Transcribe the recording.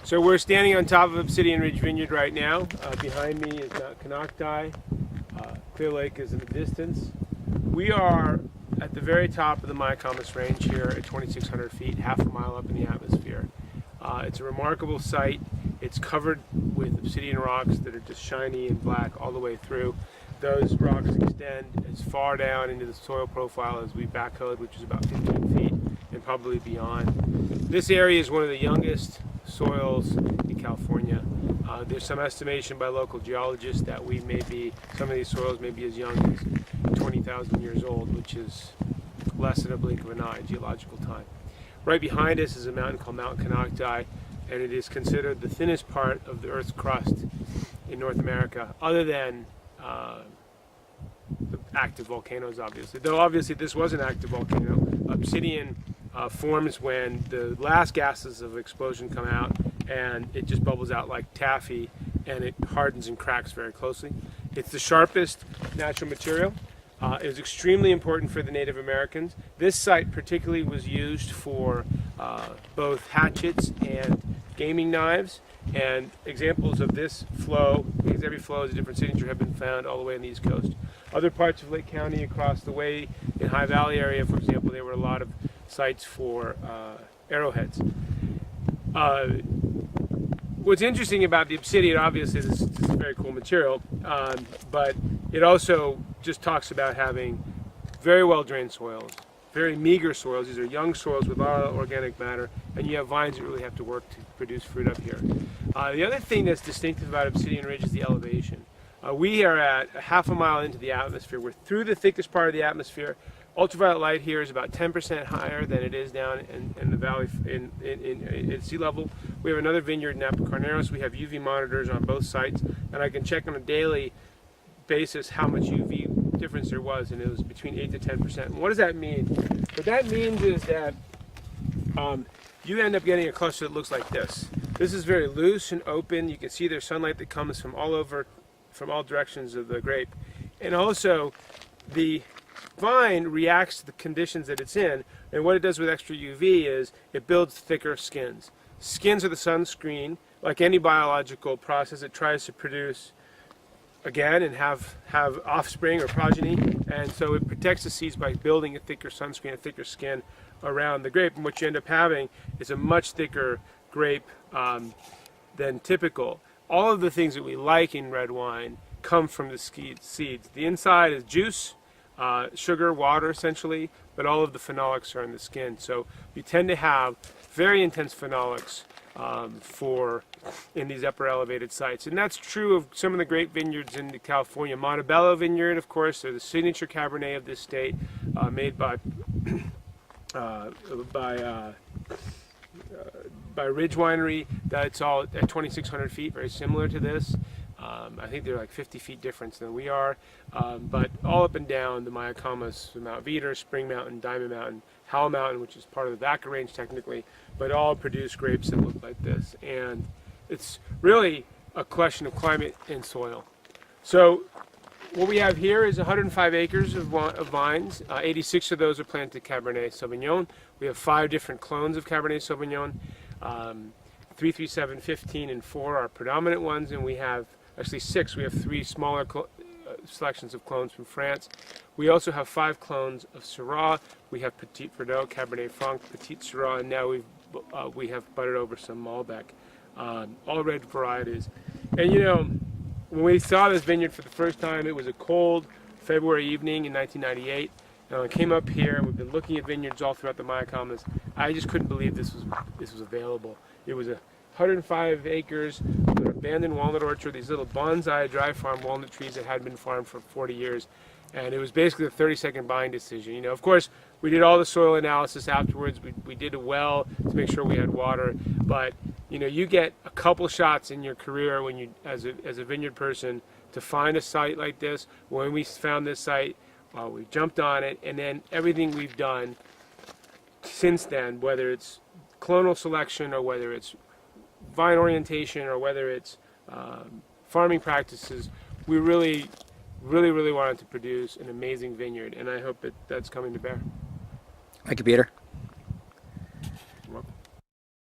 So we're standing on top of Obsidian Ridge Vineyard right now. Behind me is Mount Canocti. Clear Lake is in the distance. We are at the very top of the Mayacamas Range here at 2,600 feet, half a mile up in the atmosphere. It's a remarkable site. It's covered with obsidian rocks that are just shiny and black all the way through. Those rocks extend as far down into the soil profile as we backhoed, which is about 15 feet and probably beyond. This area is one of the youngest soils in California. There's some estimation by local geologists that some of these soils may be as young as 20,000 years old, which is less than a blink of an eye, geological time. Right behind us is a mountain called Mount Canocti, and it is considered the thinnest part of the Earth's crust in North America, other than the active volcanoes, obviously. Though obviously this was an active volcano. Obsidian forms when the last gases of explosion come out, and it just bubbles out like taffy, and it hardens and cracks very closely. It's the sharpest natural material. It was extremely important for the Native Americans. This site particularly was used for both hatchets and gaming knives, and examples of this flow, because every flow is a different signature, have been found all the way on the East Coast. Other parts of Lake County across the way, in High Valley area, for example, there were a lot of sites for arrowheads. What's interesting about the obsidian, obviously, is it's a very cool material, but it also just talks about having very well drained soils, very meager soils. These are young soils with a lot of organic matter, and you have vines that really have to work to produce fruit up here. The other thing that's distinctive about Obsidian Ridge is the elevation. We are at half a mile into the atmosphere. We're through the thickest part of the atmosphere. Ultraviolet light here is about 10% higher than it is down in the valley at sea level. We have another vineyard in Apicarneros. We have UV monitors on both sites, and I can check on a daily basis how much UV difference there was, and it was between 8 to 10%. And what does that mean? What that means is that you end up getting a cluster that looks like this. This is very loose and open. You can see there's sunlight that comes from all directions of the grape, and also the vine reacts to the conditions that it's in, and what it does with extra UV is it builds thicker skins. Skins are the sunscreen. Like any biological process, it tries to produce again and have offspring or progeny, and so it protects the seeds by building a thicker sunscreen, a thicker skin around the grape, and what you end up having is a much thicker grape than typical. All of the things that we like in red wine come from the seeds. The inside is juice, sugar, water essentially, but all of the phenolics are in the skin. So you tend to have very intense phenolics in these upper elevated sites. And that's true of some of the great vineyards in California. Montebello Vineyard, of course, they're the signature Cabernet of this state, made by Ridge Winery. That's all at 2,600 feet, very similar to this. I think they're like 50 feet difference than we are, but all up and down the Mayacamas, Mount Veeder, Spring Mountain, Diamond Mountain, Howell Mountain, which is part of the Vaca Range technically, but all produce grapes that look like this. And it's really a question of climate and soil. So what we have here is 105 acres of vines. 86 of those are planted Cabernet Sauvignon. We have 5 different clones of Cabernet Sauvignon. 337, 15, and 4 are predominant ones, and we have actually 6. We have 3 smaller selections of clones from France. We also have 5 clones of Syrah. We have Petit Verdot, Cabernet Franc, Petit Syrah, and now we have buttered over some Malbec, all red varieties. And you know, when we saw this vineyard for the first time, it was a cold February evening in 1998. And I came up here, and we've been looking at vineyards all throughout the Mayacamas. I just couldn't believe this was available. It was 105 acres with an abandoned walnut orchard, these little bonsai dry farm walnut trees that had been farmed for 40 years. And it was basically a 30-second buying decision. You know, of course, we did all the soil analysis afterwards. We did a well to make sure we had water. But, you know, you get a couple shots in your career when you, as a vineyard person, to find a site like this. When we found this site, we jumped on it, and then everything we've done since then, whether it's clonal selection or whether it's vine orientation or whether it's farming practices, we really wanted to produce an amazing vineyard, and I hope that that's coming to bear. Thank you, Peter.